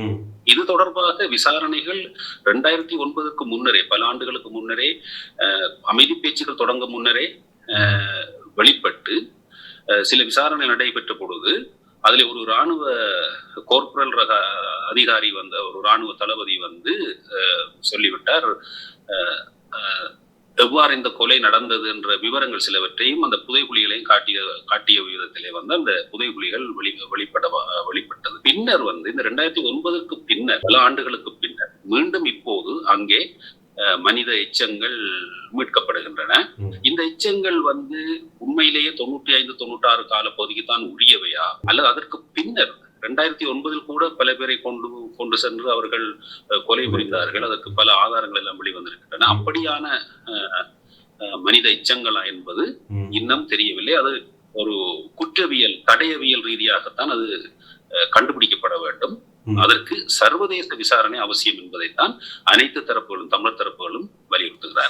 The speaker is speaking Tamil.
ம். இது தொடர்பாக விசாரணைகள் 2009க்கு முன்னரே, பல ஆண்டுகளுக்கு முன்னரே, அமைதி பேச்சுக்கள் தொடங்க முன்னரே வெளிப்பட்டு சில விசாரணை நடைபெற்ற பொழுது அதுல ஒரு ராணுவ கோர்பரல் ரக அதிகாரி வந்த ஒரு ராணுவ தளபதி சொல்லிவிட்டார், எவ்வாறு இந்த கொலை நடந்தது என்ற விவரங்கள் சிலவற்றையும் அந்த புதைகுழிகளையும் காட்டிய விதத்திலே அந்த புதைகுழிகள் வெளிப்பட்டது. பின்னர் இந்த 2009க்கு பின்னர், பல ஆண்டுகளுக்கு பின்னர் மீண்டும் இப்போது அங்கே மனித எச்சங்கள் மீட்கப்படுகின்றன. இந்த எச்சங்கள் உண்மையிலேயே 95-96 கால பகுதிக்கு தான் உரியவையா, அல்லது அதற்கு பின்னர் 2009 கூட பல பேரை கொண்டு சென்று அவர்கள் கொலை புரிந்தார்கள், அதற்கு பல ஆதாரங்கள் எல்லாம் வெளிவந்திருக்கின்றன. அப்படியான மனித எச்சங்களா என்பது இன்னும் தெரியவில்லை. அது ஒரு குற்றவியல் தடயவியல் ரீதியாகத்தான் அது கண்டுபிடிக்கப்பட வேண்டும். அதற்கு சர்வதேச விசாரணை அவசியம் என்பதைத்தான் அனைத்து தரப்புகளும், தமிழர் தரப்புகளும் வலியுறுத்துகிறார்.